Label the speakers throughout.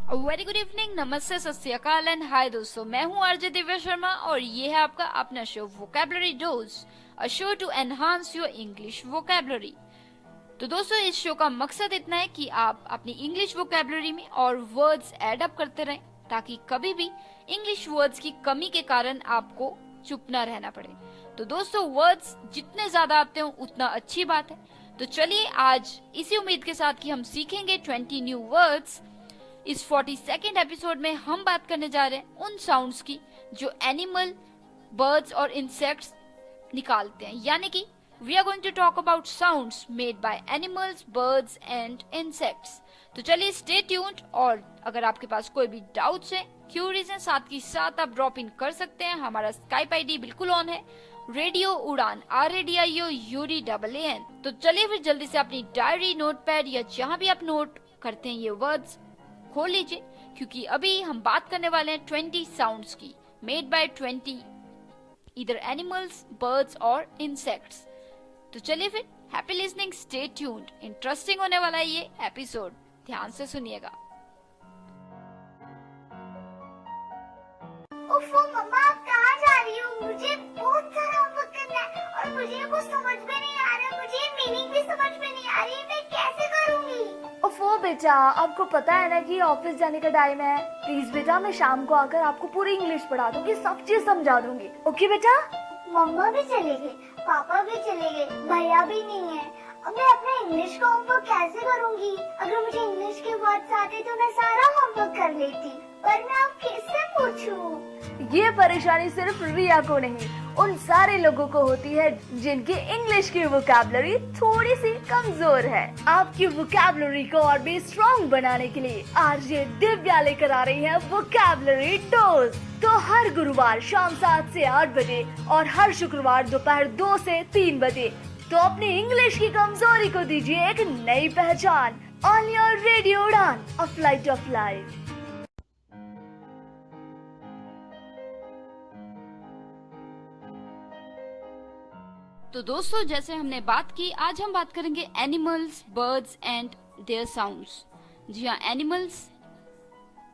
Speaker 1: Very good evening, नमस्ते, सत श्री अकाल एंड हाय दोस्तों, मैं हूँ आरजे दिव्या शर्मा और ये है आपका अपना show vocabulary dose, a show to enhance your English vocabulary. तो दोस्तों, इस शो का मकसद इतना है कि आप अपनी इंग्लिश वोकैबुलरी में और वर्ड्स ऐड अप करते रहें ताकि कभी भी इंग्लिश वर्ड्स की कमी के कारण आपको चुप न रहना पड़े। तो दोस्तों, वर्ड्स जितने ज्यादा आते हो उतना अच्छी बात है। तो चलिए आज इसी उम्मीद के साथ कि हम सीखेंगे 20 न्यू वर्ड्स, इस 42nd एपिसोड में हम बात करने जा रहे हैं उन साउंड्स की जो एनिमल, बर्ड्स और इंसेक्ट्स निकालते हैं, यानी कि we are going to talk about sounds made by animals, birds and insects. तो चलिए स्टे ट्यून्ड, और अगर आपके पास कोई भी डाउट्स हैं, क्यूरीज हैं, साथ ही साथ आप ड्रॉप इन कर सकते हैं। हमारा स्काइप आईडी बिल्कुल ऑन है, रेडियो उड़ान RADIOUDAAN। तो चलिए फिर जल्दी से अपनी डायरी, नोटपैड या जहां भी आप नोट करते हैं ये वर्ड्स खोल लीजिए, क्योंकि अभी हम बात करने वाले हैं 20 साउंड्स की मेड बाय 20 इधर एनिमल्स, बर्ड्स और इंसेक्ट्स। तो चलिए फिर, happy listening, stay tuned, interesting होने वाला है ये एपिसोड, ध्यान से सुनिएगा।
Speaker 2: ओफो मम्मा, आप कहाँ जा रही हो? मुझे बहुत सारा होमवर्क करना है और मुझे कुछ समझ में नहीं आ रहा, मुझे मीनिंग भी समझ में नहीं आ रही, मैं कैसे करूँगी?
Speaker 3: ओफो बेटा, आपको पता है ना कि ऑफिस जाने का टाइम है। प्लीज बेटा, मैं शाम को आकर आपको पूरी इंग्लिश पढ़ा दूंगी, सब चीज समझा दूंगी। ओके बेटा?
Speaker 2: मम्मा भी चले गए, पापा भी चले गए, भैया भी नहीं है। अब मैं अपना इंग्लिश का होमवर्क कैसे करूँगी? अगर मुझे इंग्लिश के वर्ड्स आते तो मैं सारा होमवर्क कर लेती, पर मैं अब किससे पूछूं?
Speaker 3: ये परेशानी सिर्फ रिया को नहीं, उन सारे लोगों को होती है जिनकी इंग्लिश की वोकैबुलरी थोड़ी सी कमजोर है। आपकी वोकैबुलरी को और भी स्ट्रॉन्ग बनाने के लिए आरजे दिव्या लेकर आ रही है वोकैबुलरी डोज। तो हर गुरुवार शाम 7 से 8 बजे और हर शुक्रवार दोपहर 2 से 3 बजे तो अपनी इंग्लिश की कमजोरी को दीजिए एक नई पहचान। ऑन योर रेडियो उड़ान, अ फ्लाइट ऑफ लाइफ।
Speaker 1: तो दोस्तों, जैसे हमने बात की, आज हम बात करेंगे animals, birds and their sounds. जी हाँ, एनिमल्स,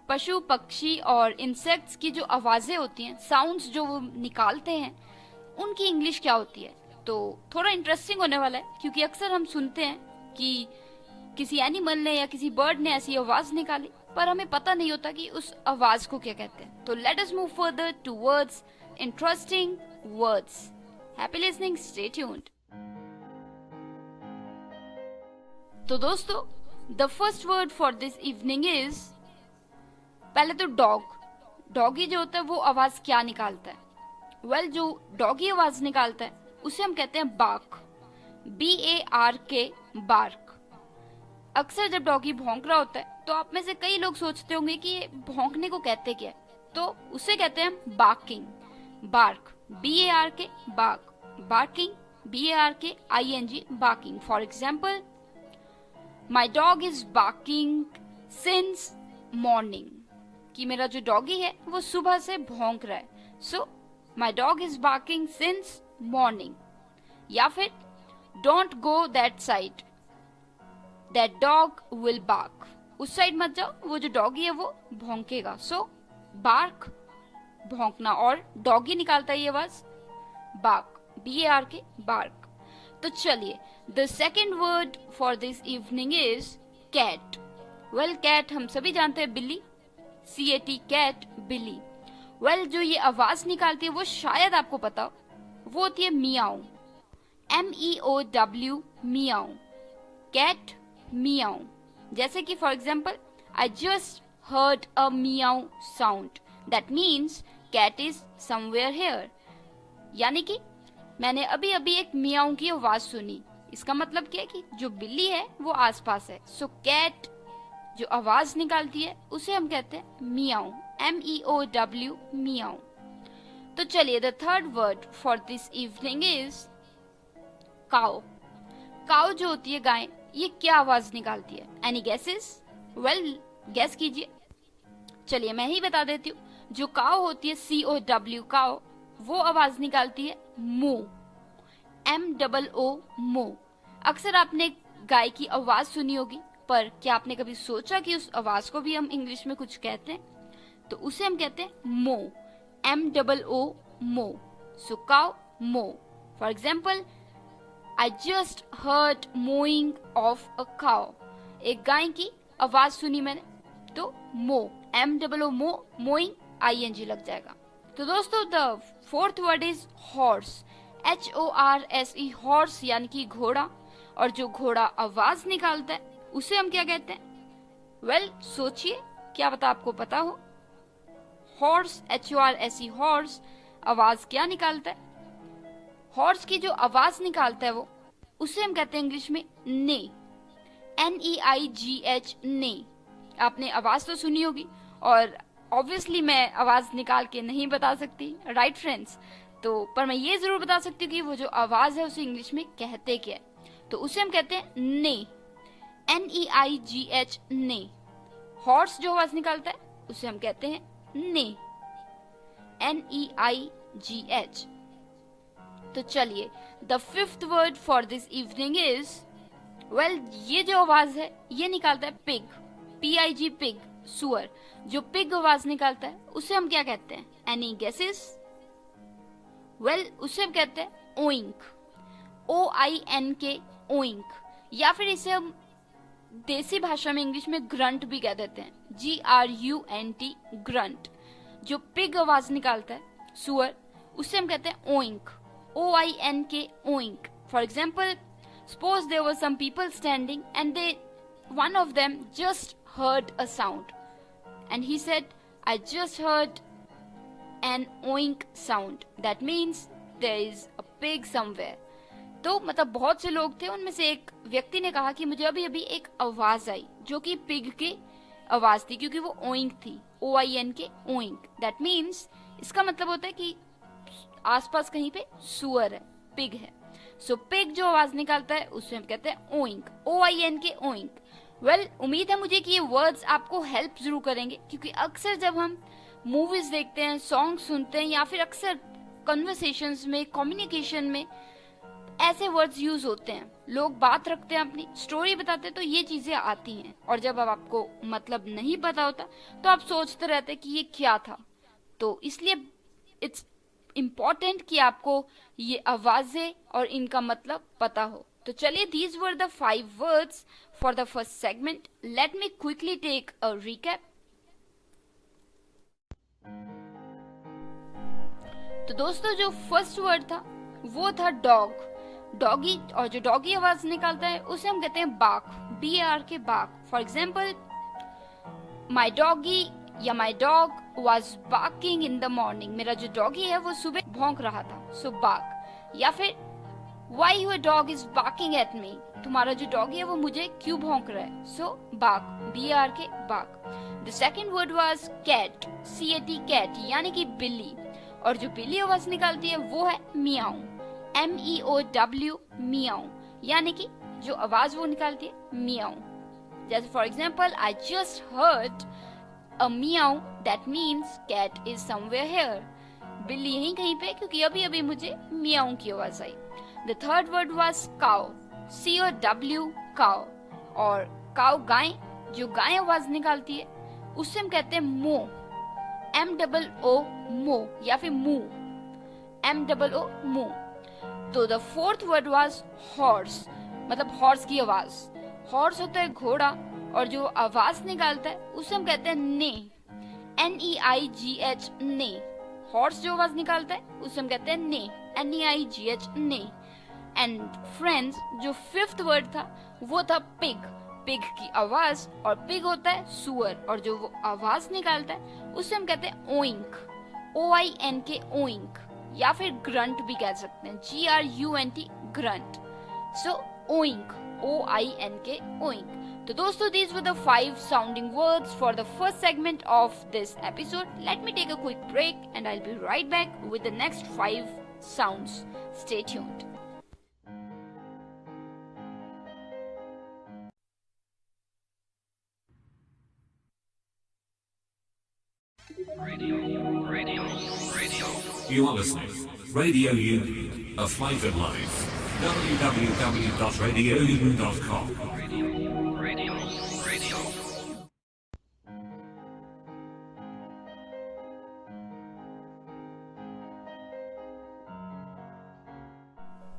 Speaker 1: पशु पक्षी और इंसेक्ट्स की जो आवाजें होती हैं, साउंड्स जो वो निकालते हैं, उनकी इंग्लिश क्या होती है। तो थोड़ा इंटरेस्टिंग होने वाला है, क्योंकि अक्सर हम सुनते हैं कि किसी एनिमल ने या किसी बर्ड ने ऐसी आवाज निकाली, पर हमें पता नहीं होता कि उस आवाज को क्या कहते हैं। तो let us move further towards interesting words. Happy listening, stay tuned. तो दोस्तों, the first word for this evening is, पहले तो डॉग। डॉगी जो होता है वो आवाज क्या निकालता है? वेल, जो डॉगी आवाज निकालता है उसे हम कहते हैं बार्क, BARK, बार्क। अक्सर जब डॉगी भौंक रहा होता है तो आप में से कई लोग सोचते होंगे कि ये भौंकने को कहते क्या है, तो उसे कहते हैं barking, bark, BARK, bark, barking, BARKING, barking. For example, my dog is barking since morning, कि मेरा जो डॉगी है वो सुबह से भौंक रहा है। So my dog is barking since morning. या फिर, don't go that side, that dog will bark, उस साइड मत जाओ, वो जो डॉगी है वो भौंकेगा। सो बार्क, भौंकना, और डॉगी निकालता है ये आवाज बार्क, BARK, बार्क। तो चलिए, the second word for this evening is cat. Well, cat हम सभी जानते हैं, बिल्ली, CAT, कैट, बिल्ली। वेल, जो ये आवाज निकालती है वो शायद आपको पता हो, वो होती है मियाऊ, MEOW, मियाऊ, कैट, मियाऊ। जैसे कि for example, I just heard a meow sound, that means cat is somewhere here, यानी कि मैंने अभी अभी एक मियाऊ की आवाज सुनी। इसका मतलब क्या है कि जो बिल्ली है वो आसपास है। सो कैट जो आवाज निकालती है उसे हम कहते हैं मियाऊ, MEOW, मियाऊ। तो चलिए, the third word for this evening is cow. Cow जो होती है गाय, ये क्या आवाज निकालती है? Any guesses? वेल, गेस कीजिए। चलिए मैं ही बता देती हूँ। जो काउ होती है, COW, काउ, वो आवाज निकालती है मो, MOO, मो। अक्सर आपने गाय की आवाज सुनी होगी, पर क्या आपने कभी सोचा कि उस आवाज को भी हम इंग्लिश में कुछ कहते हैं? तो उसे हम कहते हैं मो, MOO, मो. सो काउ, मो. For example, I just heard mooing of a cow. एक गाय की आवाज सुनी मैंने, तो मो, MOO, मो, मोइंग ING लग जाएगा. तो दोस्तों the fourth word is horse, HORSE, horse यानी कि घोड़ा. और जो घोड़ा आवाज निकालता है उसे हम क्या कहते हैं? वेल, सोचिए, क्या पता आपको पता हो. हॉर्स, HORSE, हॉर्स आवाज क्या निकालता है? हॉर्स की जो आवाज निकालता है वो, उसे हम कहते हैं इंग्लिश में ने, NEIGH, ने. आपने आवाज तो सुनी होगी और ऑब्वियसली मैं आवाज निकाल के नहीं बता सकती, राइट फ्रेंड्स? तो पर मैं ये जरूर बता सकती हूँ कि वो जो आवाज है उसे इंग्लिश में कहते क्या है. तो उसे हम कहते हैं ने, NEIGH, ने. हॉर्स जो आवाज निकालता है उसे हम कहते हैं ने, NEIGH. तो चलिए, the fifth word for this evening is, well, ये जो आवाज है ये निकालता है पिग, PIG, पिग, सुअर. जो पिग आवाज निकालता है उसे हम क्या कहते हैं? Any guesses? वेल, उसे हम कहते हैं ओइंक, OINK, ओइंक. या फिर इसे हम देसी भाषा में इंग्लिश में ग्रंट भी कह देते हैं, GRUNT, ग्रंट. जो पिग आवाज निकालता है, सुअर, उसे हम कहते हैं oink, OINK, oink. For example, suppose there were some people standing and one of them just heard a sound and he said, I just heard an oink sound. That means there is a pig somewhere. तो मतलब बहुत से लोग थे, उनमें से एक व्यक्ति ने कहा कि मुझे अभी अभी एक आवाज आई जो कि पिग की आवाज थी, क्योंकि वो ओइंक थी, OINK, ओइंक. दैट मीन्स इसका मतलब होता है कि आसपास कहीं पे सुअर है, पिग है. सो पिग जो आवाज निकालता है उसे हम कहते हैं ओइंक, OINK, ओइंक. वेल, उम्मीद है मुझे कि ये वर्ड्स आपको हेल्प जरूर करेंगे, क्योंकि अक्सर जब हम मूवीज देखते हैं, सॉन्ग सुनते हैं, या फिर अक्सर कन्वर्सेशंस में, कम्युनिकेशन में ऐसे वर्ड्स यूज होते हैं. लोग बात रखते हैं, अपनी स्टोरी बताते हैं, तो ये चीजें आती हैं. और जब अब आपको मतलब नहीं पता होता तो आप सोचते रहते हैं कि ये क्या था. तो इसलिए इट्स इम्पोर्टेंट कि आपको ये आवाजें और इनका मतलब पता हो. तो चलिए, these were the 5 words for the first segment. Let me quickly take a recap. तो दोस्तों, जो फर्स्ट वर्ड था वो था डॉग, डॉगी. और जो डॉगी आवाज निकालता है उसे हम कहते हैं बाक, BARK, बाक. फॉर एग्जाम्पल, माई डॉगी या my dog was barking in the morning. मेरा जो डॉगी है वो सुबह भौंक रहा था, सो बाक. या फिर why your dog is barking at me, तुम्हारा जो डॉगी है वो मुझे क्यों भौंक रहा है, सो bark, BARK, bark. The second word was cat, CAT, cat, यानी कि बिल्ली. और जो बिल्ली आवाज निकालती है वो है मियाऊ, MEOW, मियाऊ, यानी कि जो आवाज वो निकालती है मियाऊ. जैसे for example, I just heard a meow, that means cat is somewhere here. बिल्ली यहीं कहीं पे, क्योंकि अभी अभी मुझे मियाऊ की आवाज आई. The third word was cow, COW, cow. और cow गाय, जो गाय आवाज निकालती है उससे हम कहते हैं मो, MOO, मो, या फिर मू, MOO, मू. तो the fourth word was horse, मतलब हॉर्स की आवाज. हॉर्स होता है घोड़ा, और जो आवाज निकालता है उसे हम कहते हैं ने, NEIGH, ने. हॉर्स जो आवाज निकालता है उसे हम कहते हैं ने, NEIGH, ने. एंड फ्रेंड्स, जो फिफ्थ वर्ड था वो था पिग, पिग की आवाज. और पिग होता है सुअर, और जो वो आवाज निकालता है उसे हम कहते हैं ओइंक, OINK, ओइंक. या फिर ग्रंट भी कह सकते हैं, GRUNT, ग्रंट. सो ओइंक, OINK, ओइंक. तो दोस्तों, these were the 5 sounding words for the first segment of this episode. Let me take a quick break and I'll be right back with the next 5 sounds. Stay tuned.
Speaker 4: Radio. You are listening. Radio Union, a flavoured life. www.radiounion.com. Radio.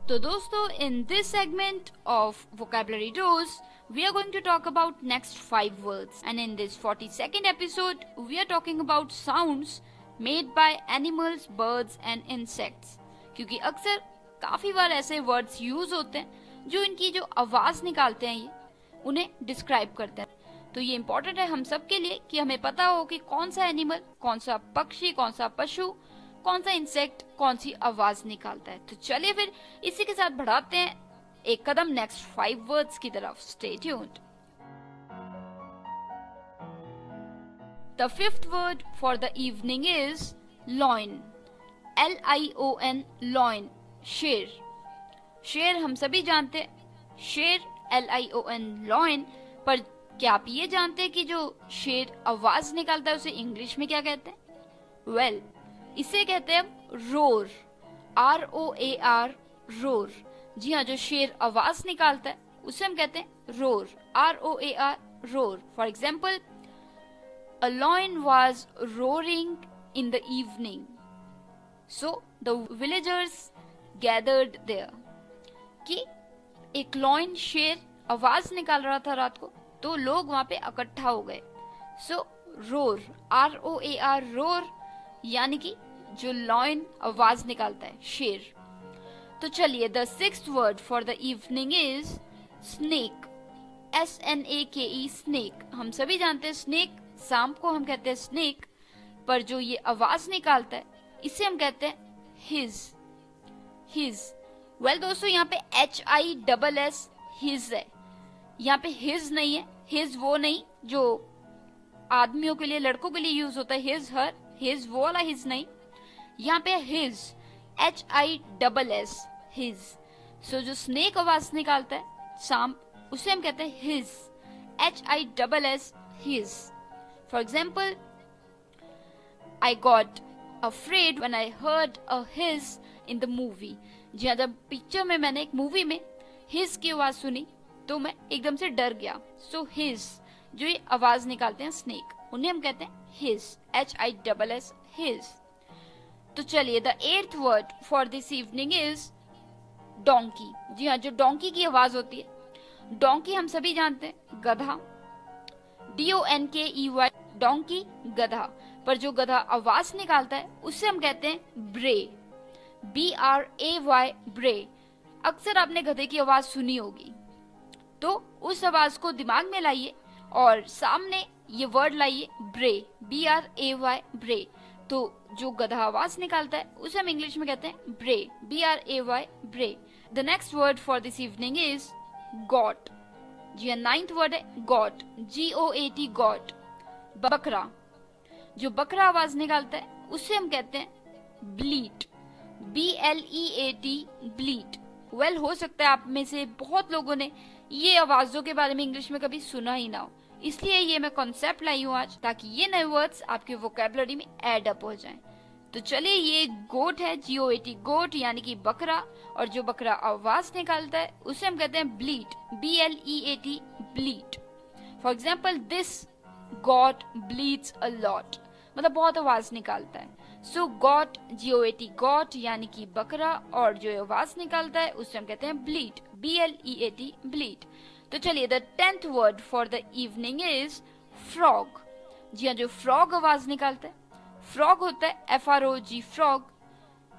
Speaker 1: तो दोस्तों, in this segment of vocabulary dose, we are going to talk about next 5 words, and in this 42nd episode, we are talking about sounds made by animals, birds and insects. क्योंकि अक्सर काफी बार ऐसे words use होते हैं जो इनकी जो आवाज निकालते हैं ये उन्हें डिस्क्राइब करते हैं. तो ये इम्पोर्टेंट है हम सब के लिए कि हमें पता हो कि कौन सा एनिमल, कौन सा पक्षी, कौन सा पशु, कौन सा इंसेक्ट कौन सी आवाज निकालता है. तो चलिए फिर इसी के साथ बढ़ाते हैं एक कदम नेक्स्ट 5 वर्ड्स की तरफ. Stay tuned. The 5th word for the evening is loin. L-I-O-N, loin, शेर. शेर हम सभी जानते हैं, शेर L-I-O-N, loin. पर क्या आप ये जानते हैं कि जो शेर आवाज निकालता है उसे इंग्लिश में क्या कहते हैं? वेल, इसे कहते हैं रोर. R-O-A-R, roar. जी हाँ, जो शेर आवाज निकालता है उसे हम कहते हैं roar. R-O-A-R, roar. For example, a lion was roaring in the evening, so the villagers gathered there. कि एक लॉइन शेर आवाज निकाल रहा था रात को, तो लोग वहां पे इकट्ठा हो गए. सो रोर, R-O-A-R, रोर, यानी कि जो लॉइन आवाज निकालता है, शेर. तो चलिए, the 6th word for the evening is snake. S-N-A-K-E, snake. हम सभी जानते हैं स्नेक, सांप को हम कहते हैं स्नेक, पर जो ये आवाज निकालता है इसे हम कहते हैं हिज. हिज. वेल दोस्तों, यहाँ पे H-I-S-S, हिज है. यहाँ पे हिज नहीं है. हिज वो नहीं जो आदमियों के लिए, लड़कों के लिए यूज होता है, हिज, हर, हिज वो वाला हिज नहीं. यहाँ पे हिज, H-I-S-S, हिज. सो जो स्नेक आवाज निकालता है, सांप, उसे हम कहते हैं his. H-I-S-S, his. For example, I got afraid when I heard a hiss in the movie. जी हाँ, जब पिक्चर में मैंने एक मूवी में हिस की आवाज सुनी तो मैं एकदम से डर गया. सो हिस, जो ये आवाज निकालते हैं स्नेक, उन्हें हम कहते हैं हिस. H-I-S-S, hiss. तो चलिए, the 8th word for this evening is donkey. जी हाँ, जो डोंकी की आवाज होती है, डोंकी हम सभी जानते हैं, गधा. D-O-N-K-E-Y, डोंकी, गधा. पर जो गधा आवाज निकालता है उसे हम कहते हैं ब्रे. B-R-A-Y, ब्रे. अक्सर आपने गधे की आवाज सुनी होगी, तो उस आवाज को दिमाग में लाइए और सामने ये वर्ड लाइए ब्रे. B-R-A-Y, ब्रे. तो जो गधा आवाज निकालता है उसे हम इंग्लिश में कहते हैं bray. B-R-A-Y, bray. The next word for this evening is goat. जी हाँ, 9th वर्ड है गॉट. G-O-A-T, गॉट, बकरा. जो बकरा आवाज निकालता है उसे हम कहते हैं ब्लीट. B-L-E-A-T, ब्लीट. वेल, हो सकता है आप में से बहुत लोगों ने ये आवाजों के बारे में इंग्लिश में कभी सुना ही ना हो, इसलिए ये मैं कॉन्सेप्ट लाई हूँ आज, ताकि ये नए वर्ड्स आपके वोकैबुलरी में ऐड अप हो जाएं. तो चलिए, ये गोट है, G-O-A-T, गोट, यानी कि बकरा. और जो बकरा आवाज निकालता है उसे हम कहते हैं bleat. B-L-E-A-T, bleat. For example, this goat bleats a lot, मतलब बहुत आवाज निकालता है. सो गॉट, G-O-A-T, गॉट, यानी कि बकरा, और जो आवाज निकालता है उसे हम कहते हैं ब्लीट. B-L-E-A-T, bleat. तो चलिए, the 10th word for the evening is frog. जी हाँ, जो फ्रॉग आवाज निकालता है, फ्रॉग होता है F-R-O-G, फ्रॉग,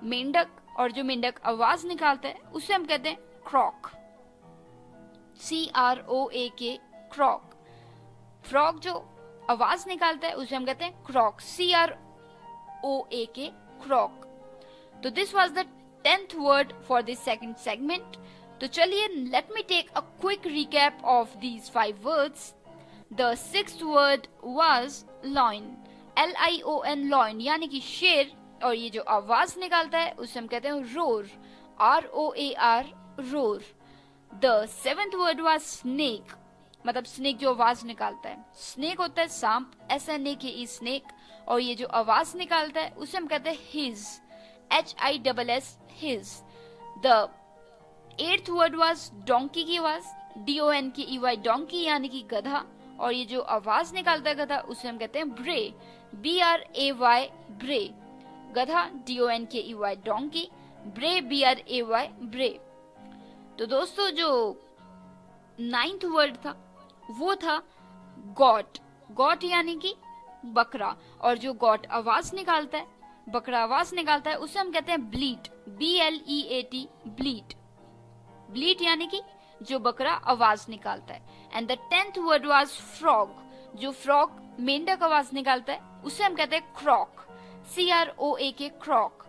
Speaker 1: मेंढक. और जो मेंढक आवाज निकालता है उसे हम कहते हैं क्रॉक. C-R-O-A-K, क्रॉक. फ्रॉग जो आवाज निकालता है उसे हम कहते हैं क्रॉक. C-R-O-A-K, croak. तो this was the 10th word for this second segment. तो चलिए, let me take a quick recap of these 5 words. The 6th word was lion. L-I-O-N, lion, यानी कि शेर. और ये जो आवाज निकालता है उसे हम कहते हैं roar. R-O-A-R, roar. The 7th word was snake, मतलब स्नेक जो आवाज निकालता है. स्नेक होता है सांप, S-N-A-K-E, स्नेक. और ये जो आवाज निकालता है उसे हम कहते हैं his. H-I-S-S, his. The 8th word was donkey की आवाज. D-O-N-K-E-Y, डोंकी, यानी कि गधा. और ये जो आवाज निकालता है गधा उसे हम कहते हैं ब्रे. B-R-A-Y, ब्रे. गधा, D-O-N-K-E-Y, डोंकी. ब्रे, B-R-A-Y, ब्रे. तो दोस्तों जो 9th वर्ड था वो था गॉट। गॉट यानी कि बकरा, और जो गॉट आवाज निकालता है, बकरा आवाज निकालता है, उसे हम कहते हैं ब्लीट, BLEAT, ब्लीट। ब्लीट यानी कि जो बकरा आवाज निकालता है। And the 10th word was frog. जो फ्रॉग मेंढक आवाज निकालता है उसे हम कहते हैं क्रॉक, CROAK, क्रॉक।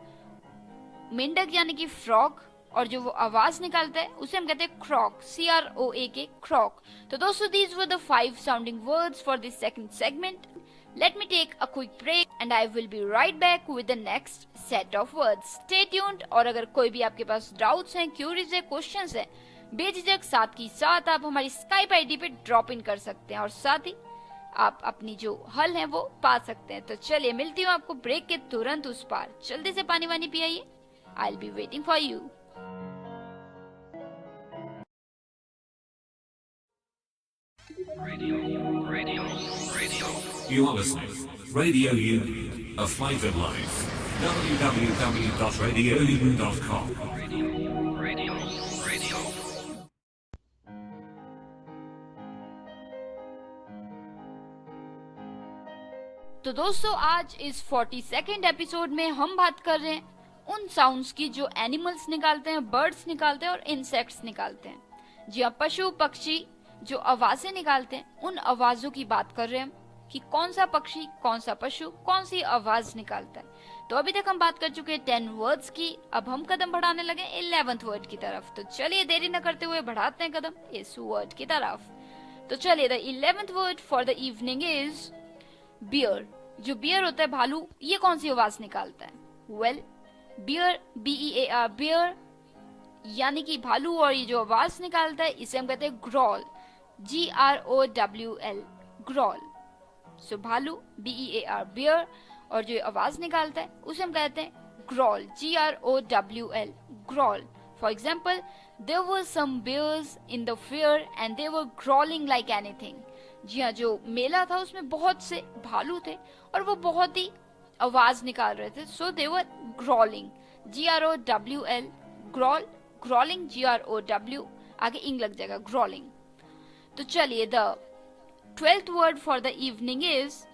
Speaker 1: मेंढक यानी कि फ्रॉग, और जो वो आवाज निकालता है उसे हम कहते हैं क्रॉक, CROAK, क्रॉक। तो दोस्तों these were the 5 sounding words for this second segment. Let me take a quick break and I will be right back with the next set of words. Stay tuned. और अगर कोई भी आपके पास डाउट्स हैं, curies है, questions हैं, बेझिझक साथ की साथ आप हमारी स्काइप आईडी पे ड्रॉप इन कर सकते हैं और साथ ही आप अपनी जो हल है वो पा सकते हैं। तो चलिए मिलती हूँ आपको ब्रेक के तुरंत उस पार। जल्दी से पानी वानी पियाइए, I will be waiting for you.
Speaker 4: You are listening. Radio Union, a flavored life. www.radiounion.com.
Speaker 1: तो दोस्तों आज इस 42nd एपिसोड में हम बात कर रहे हैं उन साउंड्स की जो एनिमल्स निकालते हैं, बर्ड्स निकालते हैं और इंसेक्ट्स निकालते हैं। जी हाँ, पशु पक्षी जो आवाजें निकालते हैं, उन आवाजों की बात कर रहे हैं हम कि कौन सा पक्षी, कौन सा पशु, कौन सी आवाज निकालता है। तो अभी तक हम बात कर चुके हैं 10 वर्ड्स की। अब हम कदम बढ़ाने लगे 11th वर्ड की तरफ। तो चलिए देरी न करते हुए बढ़ाते हैं कदम इस वर्ड की तरफ। तो चलिए the 11th word for the evening is bear. जो बियर होता है, भालू, ये कौन सी आवाज निकालता है? वेल, बियर, BEAR, बियर यानी कि भालू, और ये जो आवाज निकालता है इसे हम कहते हैं ग्रॉल, GROWL, ग्रॉल। सो भालू, BEAR, बियर, और जो आवाज निकालता है उसे हम कहते हैं growl, GROWL, growl. For example, there were some bears in the fair and they were growling like anything. जी हाँ, जो मेला था उसमें बहुत से भालू थे और वो बहुत ही आवाज निकाल रहे थे। सो दे were growling, GROWL, growl, growling, GROW, आगे इंग लग जाएगा, ग्रॉलिंग। तो चलिए the 12th word for the evening is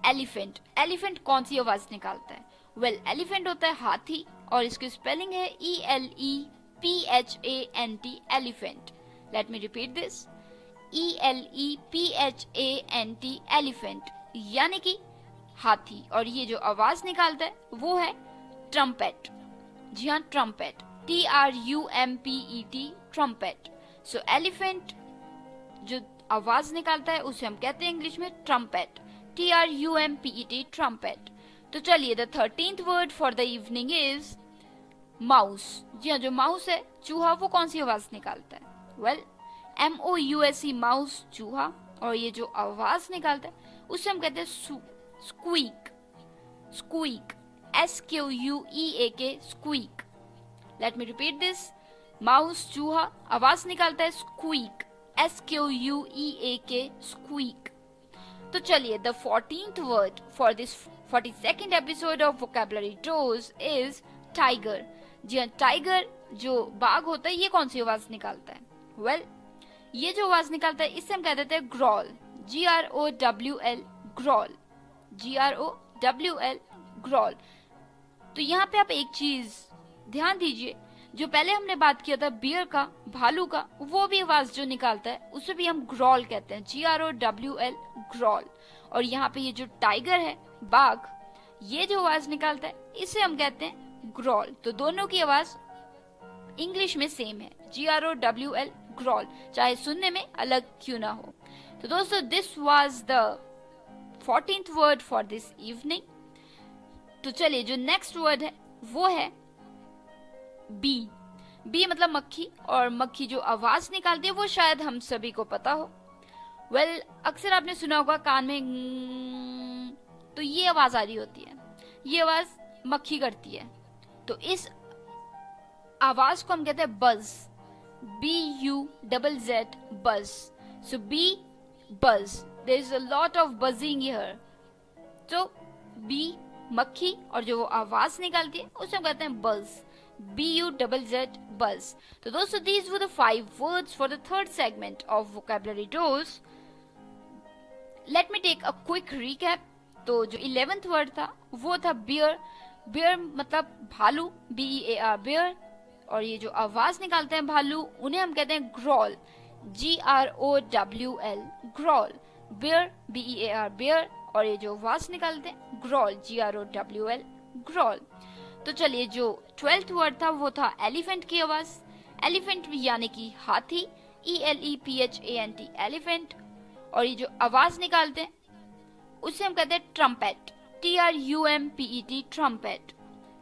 Speaker 1: elephant. Elephant कौन सी आवाज निकालता है? वेल, एलिफेंट होता है हाथी, और इसकी स्पेलिंग है ELEPHANT, elephant. Late me repeat this, ELEPHANT, elephant यानी कि हाथी, और ये जो आवाज निकालता है वो है ट्रम्पेट। जी हाँ, ट्रम्पेट, TRUMPET, ट्रम्पेट। सो एलिफेंट जो आवाज निकालता है उसे हम कहते हैं इंग्लिश में ट्रम्पेट, TRUMPET, ट्रम्पेट। तो चलिए the 13th word for the evening is mouse. जी हाँ, जो माउस है, चूहा, वो कौन सी आवाज निकालता है? वेल, MOUSE, माउस, चूहा, और ये जो आवाज निकालता है उसे हम कहते हैं squeak, squeak, SQUEAK, squeak. Let me repeat this, mouse, चूहा, आवाज निकालता है स्क्वीक, SQUEAK, स्क्वीक। तो चलिए the 14th word for this 42nd episode of vocabulary dose is tiger. जी हाँ, टाइगर जो बाघ होता है, ये कौन सी आवाज निकालता है? वेल, ये जो आवाज निकालता है इसे हम कह देते हैं growl, GROWL, growl, GROWL, growl. तो यहाँ पे आप एक चीज ध्यान दीजिए, जो पहले हमने बात किया था बियर का, भालू का, वो भी आवाज जो निकालता है उसे भी हम ग्रॉल कहते हैं, GROWL, ग्रॉल। और यहाँ पे ये जो टाइगर है, बाघ, ये जो आवाज निकालता है इसे हम कहते हैं ग्रॉल। तो दोनों की आवाज इंग्लिश में सेम है, GROWL, ग्रॉल, चाहे सुनने में अलग क्यों ना हो। तो दोस्तों this was the 14th word for this evening. तो चलिए जो नेक्स्ट वर्ड है वो है बी। बी मतलब मक्खी, और मक्खी जो आवाज निकालती है वो शायद हम सभी को पता हो। वेल, अक्सर आपने सुना होगा कान में तो ये आवाज आ रही होती है, ये आवाज मक्खी करती है। तो इस आवाज को हम कहते हैं buzz, BUZZ, buzz. So bee, buzz, there is a lot of buzzing here. तो बी मक्खी, और जो वो आवाज निकालती है उसे हम कहते हैं बज, BUZZ buzz. तो दोस्तों these were the 5 words for the third segment of vocabulary dose. Let me take a quick recap. तो जो 11th word था वो था bear. bear मतलब भालू, BEAR bear. और ये जो आवाज निकालते हैं भालू उन्हें हम कहते हैं growl, GROWL growl. bear, BEAR bear. और ये जो आवाज निकालते हैं growl, GROWL growl. तो चलिए जो 12th वर्ड था वो था एलिफेंट की आवाज. एलिफेंट यानी कि हाथी, ELEPHANT एलिफेंट. और ये जो आवाज निकालते हैं उसे हम कहते हैं trumpet, TRUMPET trumpet.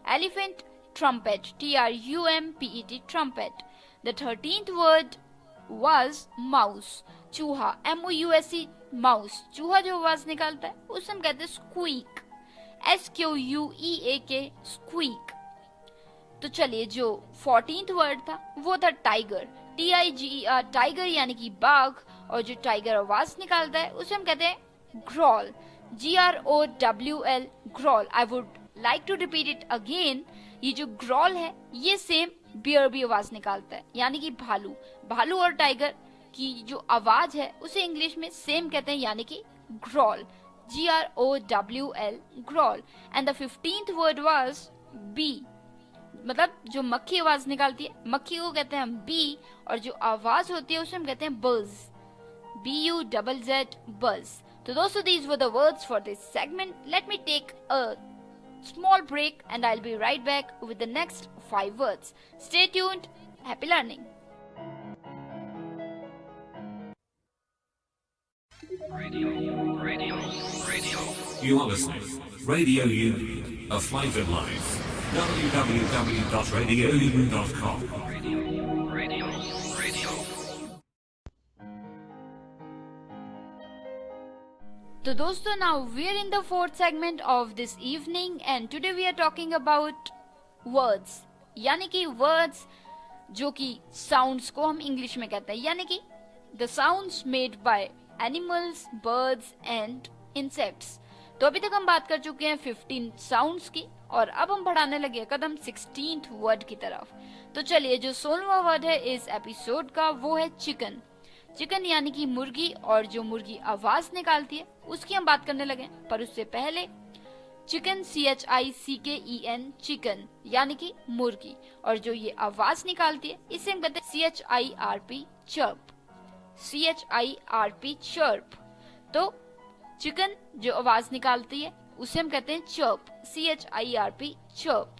Speaker 1: Elephant, trumpet, TRUMPET trumpet. The 13th word was mouse, चूहा, MOUSE माउस. चूहा जो आवाज निकालता है उसे हम कहते हैं स्क्वीक, SQUEAK स्क्वीक. तो चलिए जो 14th वर्ड था वो था टाइगर, TIGER टाइगर यानी कि बाघ. और जो टाइगर आवाज निकालता है उसे हम कहते हैं growl, GROWL growl. I would like to repeat it again. ये जो ग्रॉल है ये सेम बियर भी आवाज निकालता है यानी कि भालू. भालू और टाइगर की जो आवाज है उसे इंग्लिश में सेम कहते हैं यानी कि growl, GROWL growl. And the 15th word was bee. मतलब जो मक्खी आवाज निकालती है मक्खी को कहते हैं हम bee. और जो आवाज होती है उसे हम कहते हैं buzz, BUZZ buzz. तो दोस्तों these were the words for this segment. Let me take a small break and I'll be right back with the next 5 words. Stay tuned. Happy learning.
Speaker 4: You are listening. Radio Union, a flavored life. www.radiounion.com.
Speaker 1: So दोस्तों now we are in the 4th segment of this evening and today we are talking about words. यानी कि words जो कि sounds को हम English में कहते हैं यानी कि the sounds made by animals, birds and insects. तो अभी तक हम बात कर चुके हैं 15 साउंड्स की और अब हम बढ़ाने लगे कदम 16th वर्ड की तरफ. तो चलिए जो 16वां वर्ड है इस एपिसोड का वो है चिकन. चिकन यानी कि मुर्गी. और जो मुर्गी आवाज निकालती है उसकी हम बात करने लगे. पर उससे पहले चिकन, CHICKEN चिकन यानी कि मुर्गी. और जो ये आवाज निकालती है इसे हम कहते हैं CHIRP चर्प, CHIRP चर्प. तो चिकन जो आवाज निकालती है उसे हम कहते हैं चर्प, CHIRP चर्प.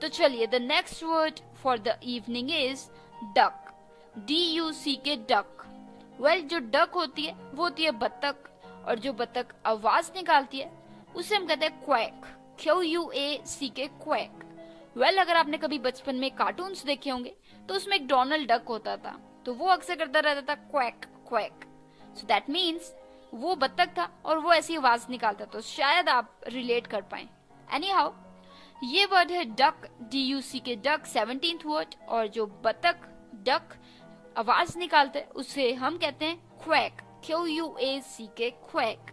Speaker 1: तो चलिए the next word for the evening is duck, DUCK duck. Well जो डक होती है वो होती है बत्तख. और जो बत्तख आवाज निकालती है उसे हम कहते हैं क्वैक, QUACK क्वैक. वेल अगर आपने कभी बचपन में कार्टून्स देखे होंगे तो उसमें एक डोनाल्ड डक होता था तो वो अक्सर करता रहता था quack quack. So that means वो बत्तख था और वो ऐसी आवाज निकालता. तो शायद आप रिलेट कर पाए. एनी हाउ ये वर्ड है duck, DUCK duck 17th word. और जो बत्तख डक आवाज निकालते हैं उसे हम कहते हैं क्वैक, QUACK क्वैक.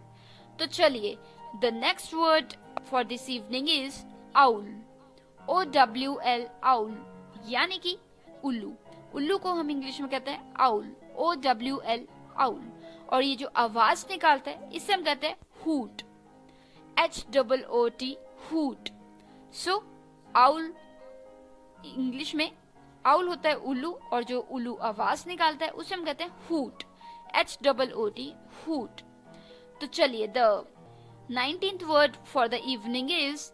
Speaker 1: तो चलिए the next word for this evening is owl, OWL owl यानी कि उल्लू. उल्लू को हम इंग्लिश में कहते हैं आउल, OWL आउल. और ये जो आवाज निकालता है इसे हम कहते हैं हूट, HOOT हूट. सो आउल इंग्लिश में आउल होता है उल्लू और जो उल्लू आवाज निकालता है उसे हम कहते हैं हूट, HOOT हूट. तो चलिए the 19th word for the evening is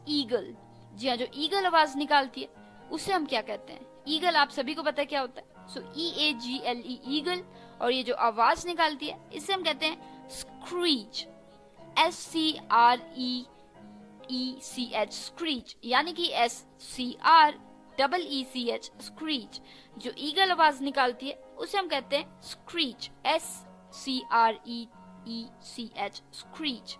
Speaker 1: eagle. जी हाँ, जो ईगल आवाज निकालती है उसे हम क्या कहते हैं? ईगल आप सभी को पता है क्या होता है. सो EAGLE ईगल. और ये जो आवाज निकालती है इसे हम कहते हैं स्क्रीच, SCREECH स्क्रीच यानी कि SCREECH स्क्रीच. जो ईगल आवाज निकालती है उसे हम कहते हैं स्क्रीच, SCREECH स्क्रीच.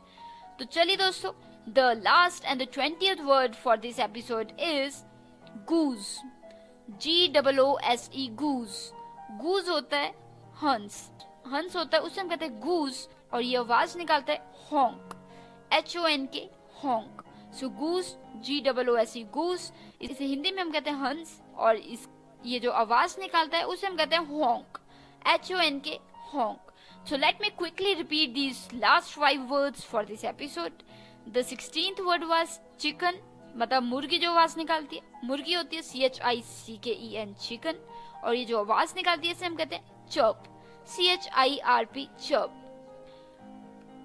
Speaker 1: तो चलिए दोस्तों the last and the 20th word for this episode is goose, GOOSE गूज. गूज होता है हंस, हंस होता है उसे हम कहते हैं गूज. और ये आवाज निकालता है हॉन्क, HONK हॉन्क. सो गूस, GOOSE, गूस, इसे हिंदी में हम कहते हैं हंस, और ये जो आवाज निकालता है उसे हम कहते हैं हॉन्क, HONK, honk. So let me quickly repeat these last 5 words for this episode. The 16th word was chicken, मतलब मुर्गी जो आवाज निकालती है, मुर्गी होती है CHICKEN, chicken, और ये जो आवाज निकालती है इसे हम कहते हैं chirp, CHIRP, chirp.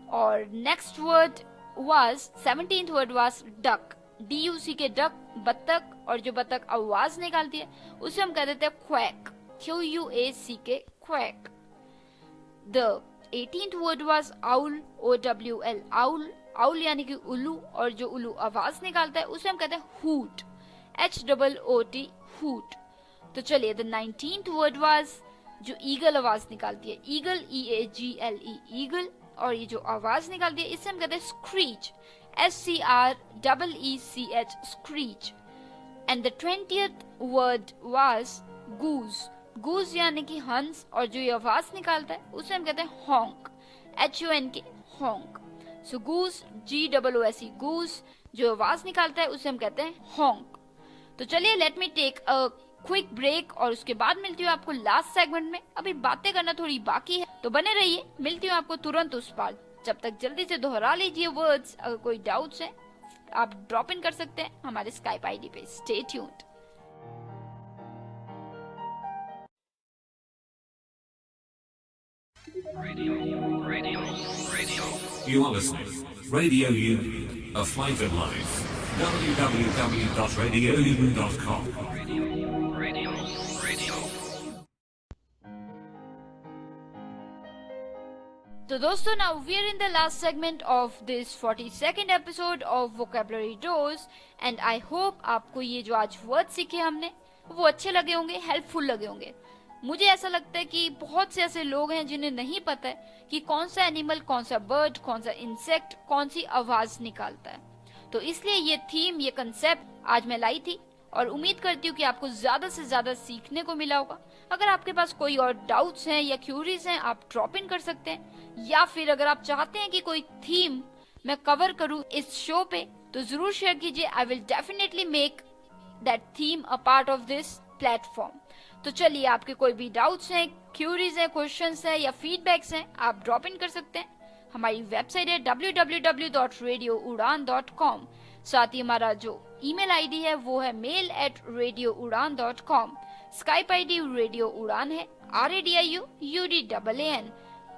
Speaker 1: और next word was 17th word was duck, DUCK, duck, बत्तख, और जो बत्तख आवाज निकालती है उसे हम कहते हैं quack, QUACK, quack. The 18th word was owl, OWL, owl, owl यानी कि उल्लू, और जो उल्लू आवाज निकालता है उसे हम कहते हैं hoot, HOOT, hoot. तो चलिए the 19th word was जो eagle आवाज निकालती है, eagle, EAGLE, eagle, और ये जो आवाज निकालती है इसे हम कहते हैं screech, SCREECH, screech. And the 20th word was goose, गूज यानी कि हंस, और जो ये आवाज निकालता है उसे हम कहते हैं हॉन्क, HONK, हॉन्क. सो गूज, GOOSE, गूज, जो आवाज निकालता है उसे हम कहते हैं हॉन्क. तो चलिए let me take a quick break, और उसके बाद मिलती हूँ आपको लास्ट सेगमेंट में. अभी बातें करना थोड़ी बाकी है, तो बने रहिए, मिलती हूँ आपको तुरंत उस पार. जब तक जल्दी से दोहरा लीजिए वर्ड्स. अगर कोई डाउट्स है आप ड्रॉप इन कर सकते हैं हमारे स्काइप ID पे. Stay tuned.
Speaker 4: You are listening. Radio Union, a flight of life. www.radiounion.com.
Speaker 1: तो दोस्तों, now we are in the last segment of this 42nd episode of Vocabulary Dose, and I hope आपको ये जो आज word सीखे हमने वो अच्छे लगे होंगे, हेल्पफुल लगे होंगे. मुझे ऐसा लगता है कि बहुत से ऐसे लोग हैं जिन्हें नहीं पता है कि कौन सा एनिमल, कौन सा बर्ड, कौन सा इंसेक्ट कौन सी आवाज निकालता है. तो इसलिए ये थीम, ये कंसेप्ट आज मैं लाई थी, और उम्मीद करती हूँ कि आपको ज्यादा से ज्यादा सीखने को मिला होगा. अगर आपके पास कोई और डाउट्स हैं या क्यूरीज हैं आप ड्रॉप इन कर सकते हैं, या फिर अगर आप चाहते हैं कि कोई थीम मैं कवर करूँ इस शो पे तो जरूर शेयर कीजिए. I will definitely make that theme a part of this platform. तो चलिए, आपके कोई भी डाउट्स हैं, क्यूरीज हैं, क्वेश्चंस हैं या फीडबैक्स हैं आप ड्रॉप इन कर सकते हैं. हमारी वेबसाइट है www.radioudan.com. साथ ही हमारा जो ईमेल आईडी है वो है mail@radioudan.com. स्काइप ID रेडियो उड़ान है, RADIOUDAN.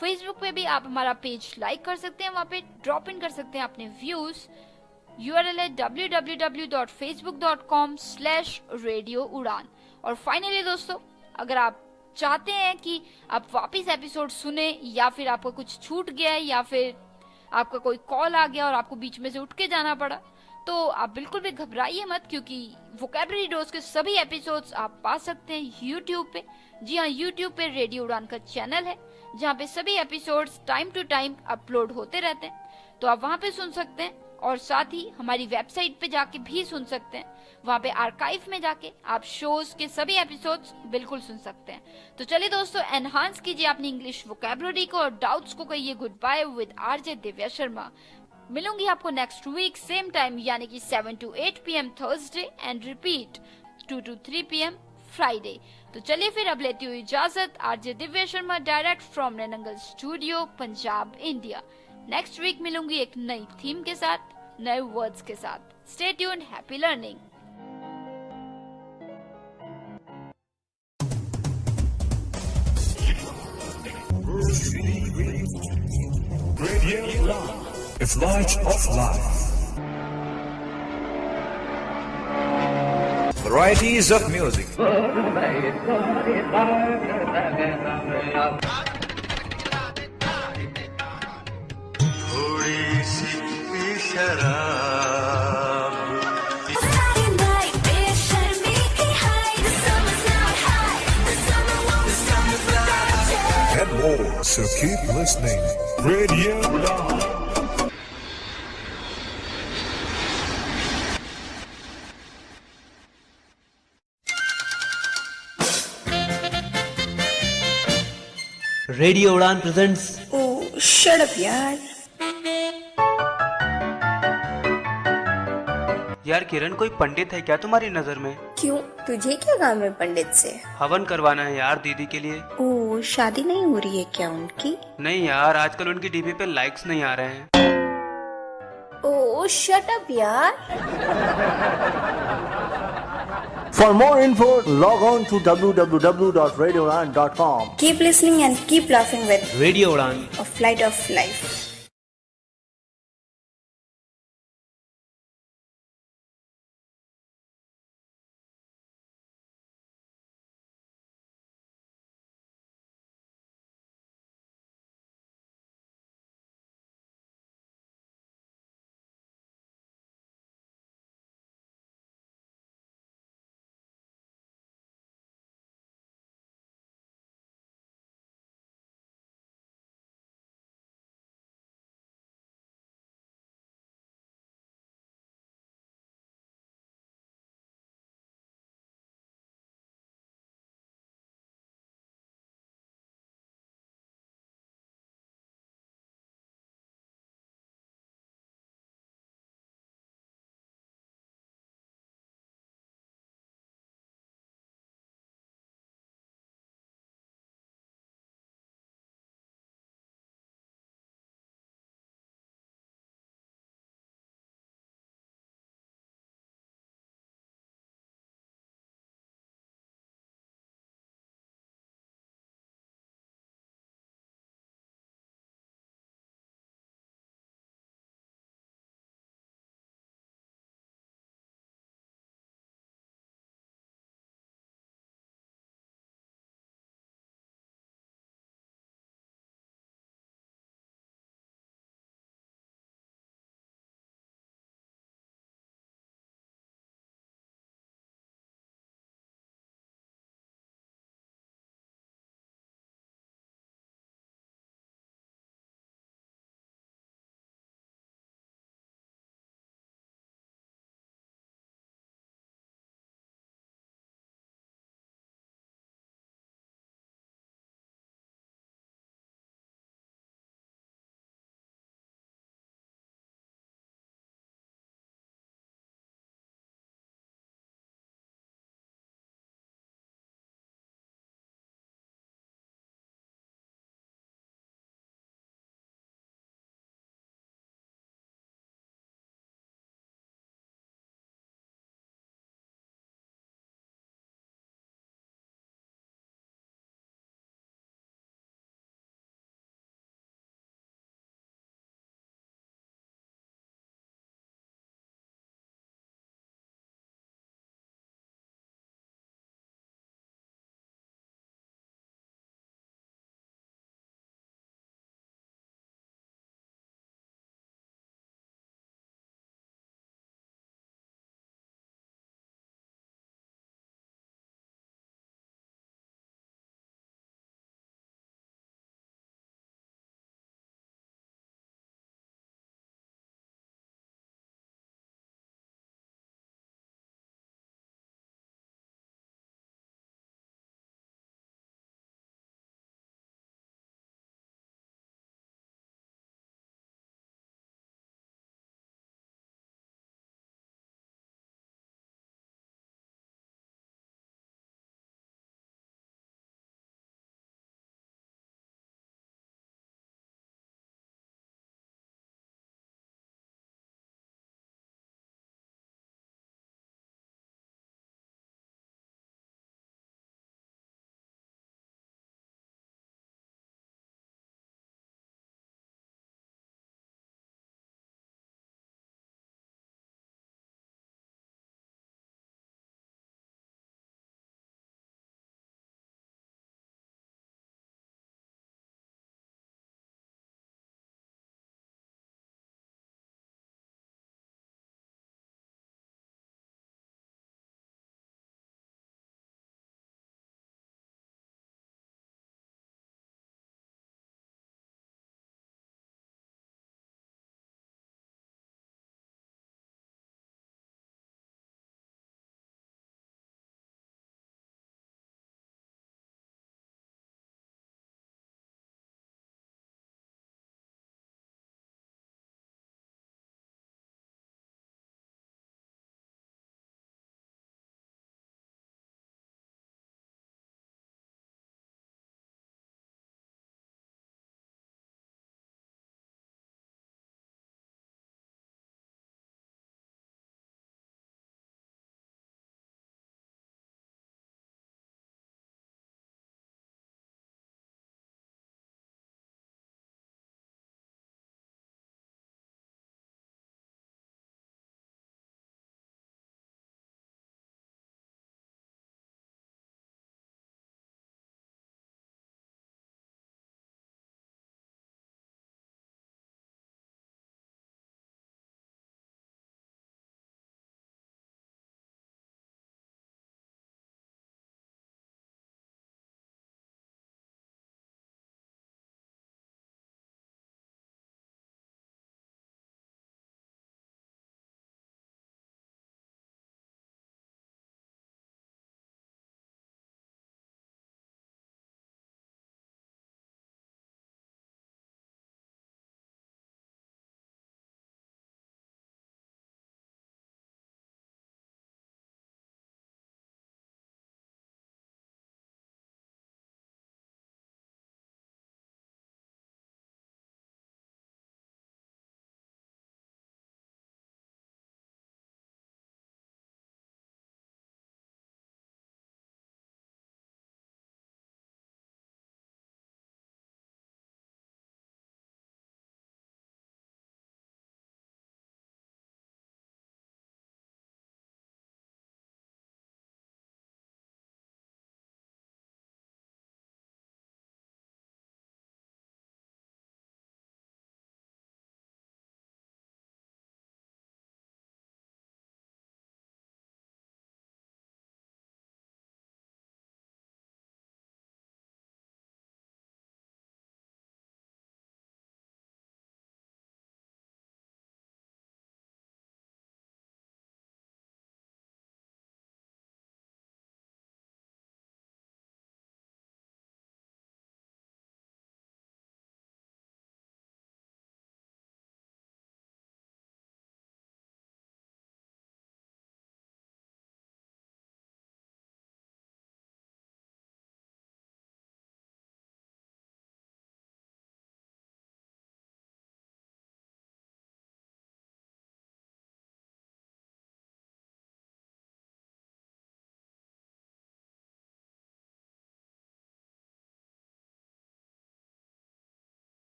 Speaker 1: फेसबुक पे भी आप हमारा पेज लाइक कर सकते हैं, वहाँ पे ड्रॉप इन कर सकते हैं अपने व्यूज. URL है www.facebook.com/radioudan. और फाइनली दोस्तों, अगर आप चाहते हैं कि आप वापस एपिसोड सुने, या फिर आपको कुछ छूट गया है, या फिर आपका कोई कॉल आ गया और आपको बीच में से उठ के जाना पड़ा, तो आप बिल्कुल भी घबराइए मत, क्योंकि वोकैबुलरी डोज के सभी एपिसोड्स आप पा सकते हैं यूट्यूब पे. जी हाँ, यूट्यूब पे रेडियो उड़ान का चैनल है जहाँ पे सभी episodes time to time upload होते रहते हैं, तो आप वहाँ पे सुन सकते हैं. और साथ ही हमारी वेबसाइट पे जाके भी सुन सकते हैं, वहाँ पे आर्काइव में जाके आप शोज के सभी एपिसोड्स बिल्कुल सुन सकते हैं. तो चलिए दोस्तों, एनहांस कीजिए अपनी इंग्लिश वोकैबुलरी को और डाउट्स को कहिए good bye with RJ Divya Sharma. मिलूंगी आपको नेक्स्ट वीक सेम टाइम, यानी कि 7 to 8 PM Thursday and repeat 2 to 3 PM Friday. तो चलिए फिर अब लेती हुई इजाजत. RJ Divya Sharma, direct from Nainangal studio, Punjab, India. Next week मिलूंगी एक नई थीम के साथ, नए वर्ड्स के साथ. Stay tuned, happy learning.
Speaker 5: Radio Udan, a flight of life. Varieties of music.
Speaker 6: थोड़ी सी शराब
Speaker 5: and more, so keep listening. Radio Udan.
Speaker 7: Radio उड़ान presents.
Speaker 8: Oh, shut up, yaar.
Speaker 6: यार किरण, कोई पंडित है क्या तुम्हारी नजर में?
Speaker 7: क्यों, तुझे क्या काम है पंडित से?
Speaker 6: हवन करवाना है यार दीदी के लिए।
Speaker 7: ओ, शादी नहीं हो रही है क्या उनकी?
Speaker 6: नहीं यार, आजकल उनकी डीपी पे लाइक्स नहीं आ रहे हैं।
Speaker 7: ओ शट अप यार।
Speaker 8: For more info, log on to www.radioland.com.
Speaker 7: Keep listening and keep laughing with
Speaker 6: radio उड़ान।
Speaker 7: A Flight of Life.